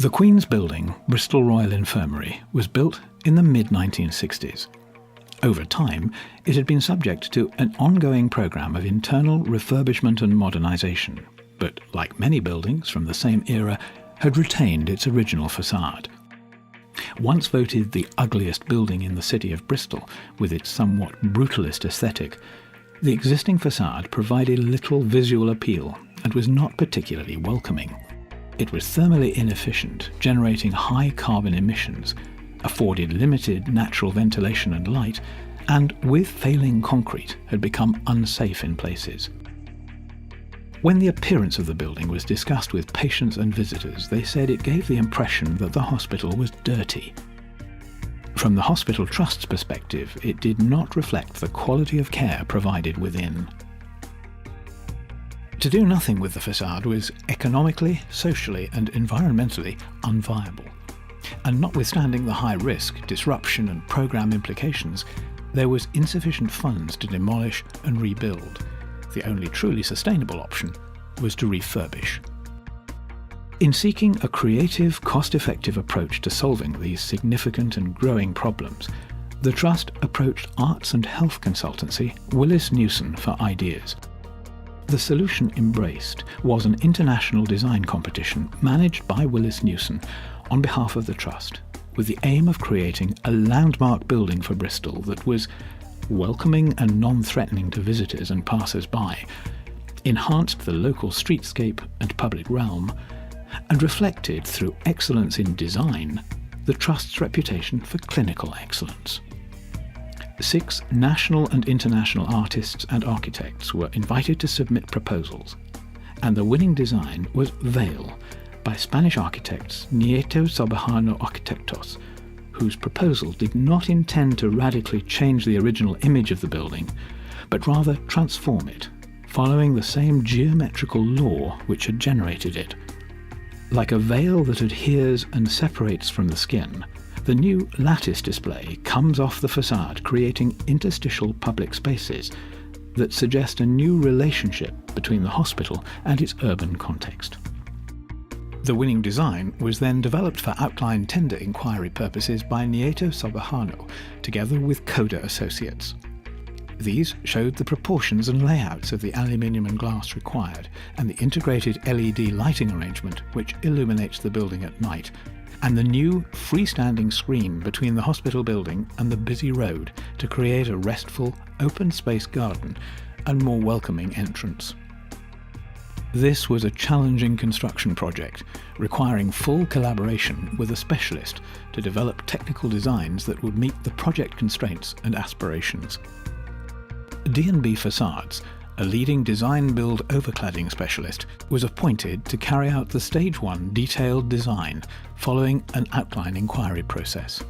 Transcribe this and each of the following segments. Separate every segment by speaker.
Speaker 1: The Queen's Building, Bristol Royal Infirmary, was built in the mid-1960s. Over time, it had been subject to an ongoing programme of internal refurbishment and modernisation, but like many buildings from the same era, had retained its original facade. Once voted the ugliest building in the city of Bristol, with its somewhat brutalist aesthetic, the existing facade provided little visual appeal and was not particularly welcoming. It was thermally inefficient, generating high carbon emissions, afforded limited natural ventilation and light, and with failing concrete had become unsafe in places. When the appearance of the building was discussed with patients and visitors, they said it gave the impression that the hospital was dirty. From the hospital trust's perspective, it did not reflect the quality of care provided within. To do nothing with the facade was economically, socially and environmentally unviable. And notwithstanding the high risk, disruption and programme implications, there was insufficient funds to demolish and rebuild. The only truly sustainable option was to refurbish. In seeking a creative, cost-effective approach to solving these significant and growing problems, the Trust approached arts and health consultancy Willis Newson for ideas. The solution embraced was an international design competition managed by Willis Newson on behalf of the Trust, with the aim of creating a landmark building for Bristol that was welcoming and non-threatening to visitors and passers-by, enhanced the local streetscape and public realm, and reflected through excellence in design the Trust's reputation for clinical excellence. 6 national and international artists and architects were invited to submit proposals, and the winning design was Vale by Spanish architects Nieto Sobajano Arquitectos, whose proposal did not intend to radically change the original image of the building, but rather transform it, following the same geometrical law which had generated it. Like a veil that adheres and separates from the skin, the new lattice display comes off the facade, creating interstitial public spaces that suggest a new relationship between the hospital and its urban context. The winning design was then developed for outline tender inquiry purposes by Nieto Sobajano, together with Coda Associates. These showed the proportions and layouts of the aluminium and glass required, and the integrated LED lighting arrangement which illuminates the building at night, and the new freestanding screen between the hospital building and the busy road to create a restful, open-space garden and more welcoming entrance. This was a challenging construction project, requiring full collaboration with a specialist to develop technical designs that would meet the project constraints and aspirations. D&B Facades, a leading design-build overcladding specialist, was appointed to carry out the Stage 1 detailed design following an outline inquiry process.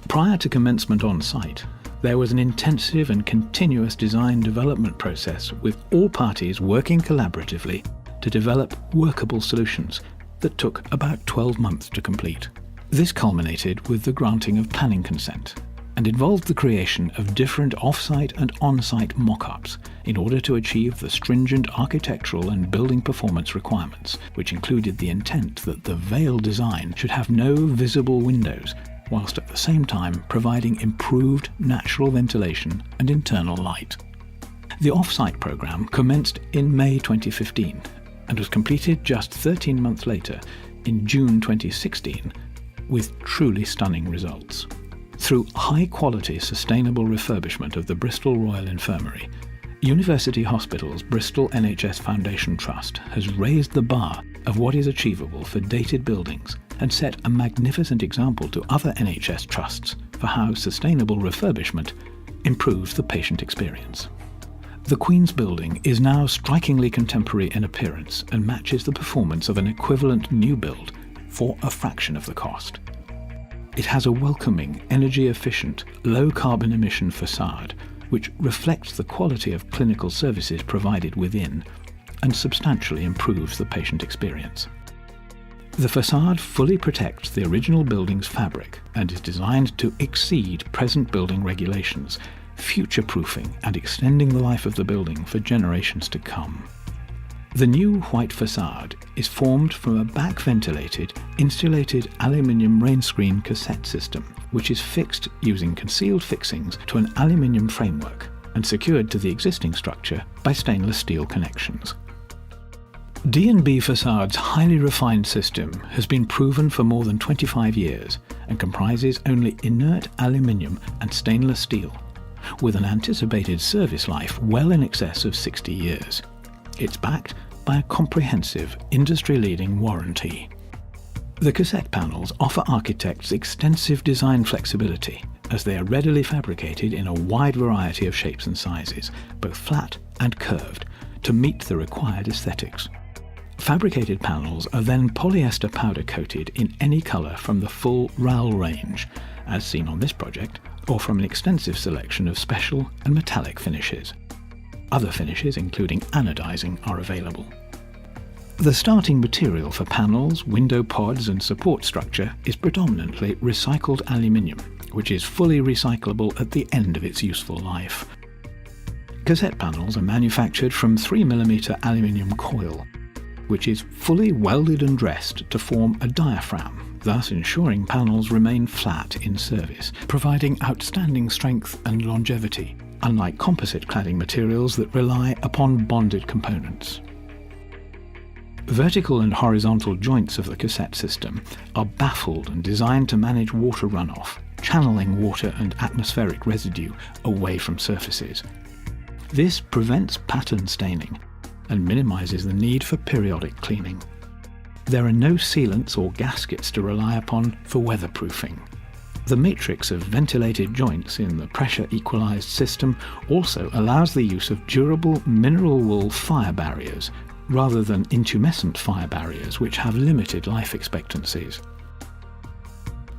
Speaker 1: Prior to commencement on site, there was an intensive and continuous design development process with all parties working collaboratively to develop workable solutions that took about 12 months to complete. This culminated with the granting of planning consent and involved the creation of different off-site and on-site mock-ups in order to achieve the stringent architectural and building performance requirements, which included the intent that the Vale design should have no visible windows, whilst at the same time providing improved natural ventilation and internal light. The off-site programme commenced in May 2015 and was completed just 13 months later, in June 2016, with truly stunning results. Through high-quality, sustainable refurbishment of the Bristol Royal Infirmary, University Hospitals Bristol NHS Foundation Trust has raised the bar of what is achievable for dated buildings and set a magnificent example to other NHS trusts for how sustainable refurbishment improves the patient experience. The Queen's Building is now strikingly contemporary in appearance and matches the performance of an equivalent new build for a fraction of the cost. It has a welcoming, energy-efficient, low-carbon emission facade which reflects the quality of clinical services provided within and substantially improves the patient experience. The facade fully protects the original building's fabric and is designed to exceed present building regulations, future-proofing and extending the life of the building for generations to come. The new white facade is formed from a back-ventilated, insulated aluminium rain screen cassette system, which is fixed using concealed fixings to an aluminium framework and secured to the existing structure by stainless steel connections. D&B Facade's highly refined system has been proven for more than 25 years and comprises only inert aluminium and stainless steel, with an anticipated service life well in excess of 60 years. It's backed by a comprehensive, industry-leading warranty. The cassette panels offer architects extensive design flexibility, as they are readily fabricated in a wide variety of shapes and sizes, both flat and curved, to meet the required aesthetics. Fabricated panels are then polyester powder coated in any colour from the full RAL range, as seen on this project, or from an extensive selection of special and metallic finishes. Other finishes, including anodizing, are available. The starting material for panels, window pods and support structure is predominantly recycled aluminium, which is fully recyclable at the end of its useful life. Cassette panels are manufactured from 3mm aluminium coil, which is fully welded and dressed to form a diaphragm, thus ensuring panels remain flat in service, providing outstanding strength and longevity, unlike composite cladding materials that rely upon bonded components. Vertical and horizontal joints of the cassette system are baffled and designed to manage water runoff, channeling water and atmospheric residue away from surfaces. This prevents pattern staining and minimises the need for periodic cleaning. There are no sealants or gaskets to rely upon for weatherproofing. The matrix of ventilated joints in the pressure equalised system also allows the use of durable mineral wool fire barriers rather than intumescent fire barriers which have limited life expectancies.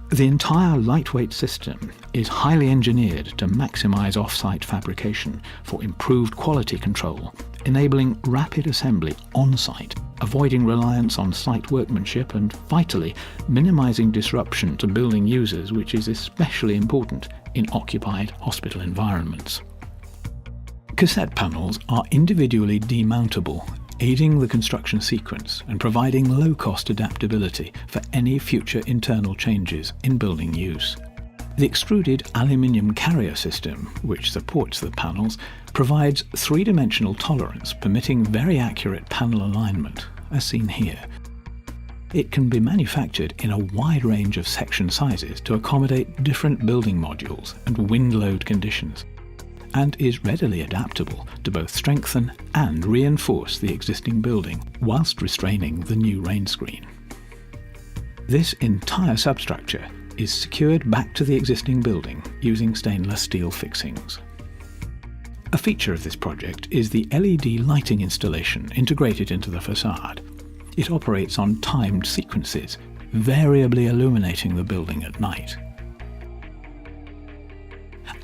Speaker 1: The entire lightweight system is highly engineered to maximise off-site fabrication for improved quality control, enabling rapid assembly on-site, avoiding reliance on site workmanship and, vitally, minimising disruption to building users, which is especially important in occupied hospital environments. Cassette panels are individually demountable, aiding the construction sequence and providing low-cost adaptability for any future internal changes in building use. The extruded aluminium carrier system, which supports the panels, provides three-dimensional tolerance, permitting very accurate panel alignment, as seen here. It can be manufactured in a wide range of section sizes to accommodate different building modules and wind load conditions, and is readily adaptable to both strengthen and reinforce the existing building whilst restraining the new rain screen. This entire substructure is secured back to the existing building using stainless steel fixings. A feature of this project is the LED lighting installation integrated into the facade. It operates on timed sequences, variably illuminating the building at night.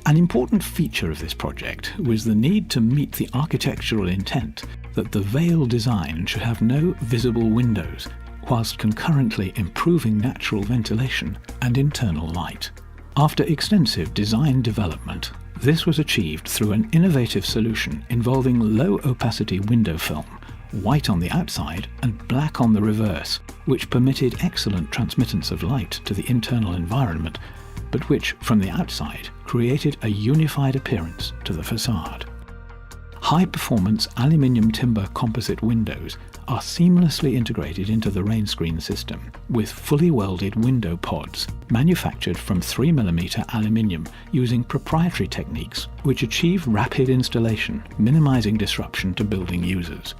Speaker 1: An important feature of this project was the need to meet the architectural intent that the Vale design should have no visible windows, whilst concurrently improving natural ventilation and internal light. After extensive design development, this was achieved through an innovative solution involving low opacity window film, white on the outside and black on the reverse, which permitted excellent transmittance of light to the internal environment, but which, from the outside, created a unified appearance to the facade. High-performance aluminium timber composite windows are seamlessly integrated into the rain screen system with fully welded window pods manufactured from 3mm aluminium using proprietary techniques which achieve rapid installation, minimizing disruption to building users.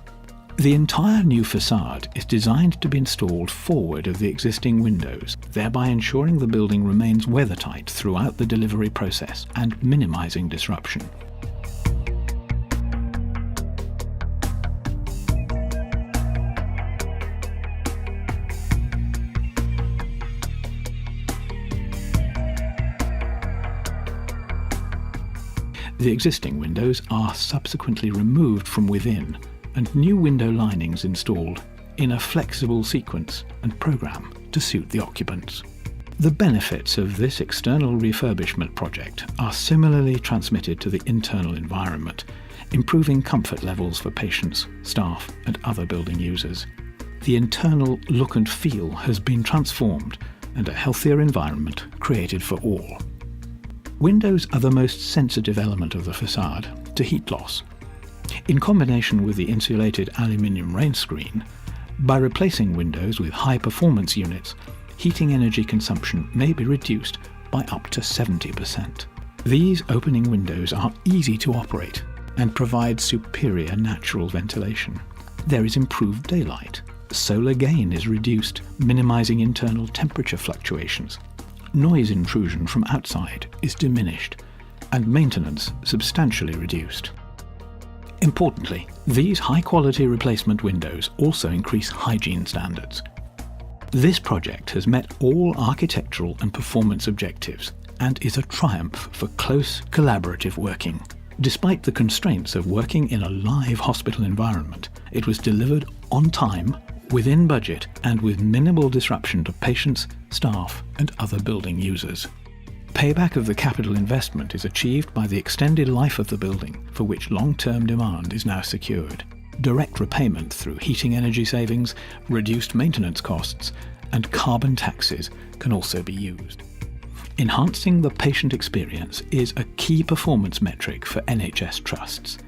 Speaker 1: The entire new facade is designed to be installed forward of the existing windows, thereby ensuring the building remains weathertight throughout the delivery process and minimizing disruption. The existing windows are subsequently removed from within and new window linings installed in a flexible sequence and program to suit the occupants. The benefits of this external refurbishment project are similarly transmitted to the internal environment, improving comfort levels for patients, staff and other building users. The internal look and feel has been transformed and a healthier environment created for all. Windows are the most sensitive element of the facade to heat loss. In combination with the insulated aluminium rain screen, by replacing windows with high-performance units, heating energy consumption may be reduced by up to 70%. These opening windows are easy to operate and provide superior natural ventilation. There is improved daylight. Solar gain is reduced, minimizing internal temperature fluctuations. Noise intrusion from outside is diminished, and maintenance substantially reduced. Importantly, these high-quality replacement windows also increase hygiene standards. This project has met all architectural and performance objectives and is a triumph for close collaborative working. Despite the constraints of working in a live hospital environment, it was delivered on time, within budget, and with minimal disruption to patients, staff, and other building users. Payback of the capital investment is achieved by the extended life of the building, for which long-term demand is now secured. Direct repayment through heating energy savings, reduced maintenance costs, and carbon taxes can also be used. Enhancing the patient experience is a key performance metric for NHS trusts.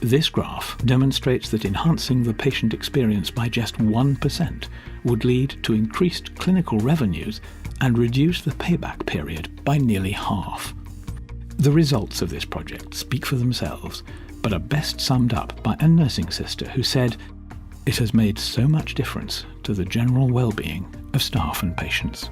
Speaker 1: This graph demonstrates that enhancing the patient experience by just 1% would lead to increased clinical revenues and reduce the payback period by nearly half. The results of this project speak for themselves, but are best summed up by a nursing sister who said, "It has made so much difference to the general well-being of staff and patients."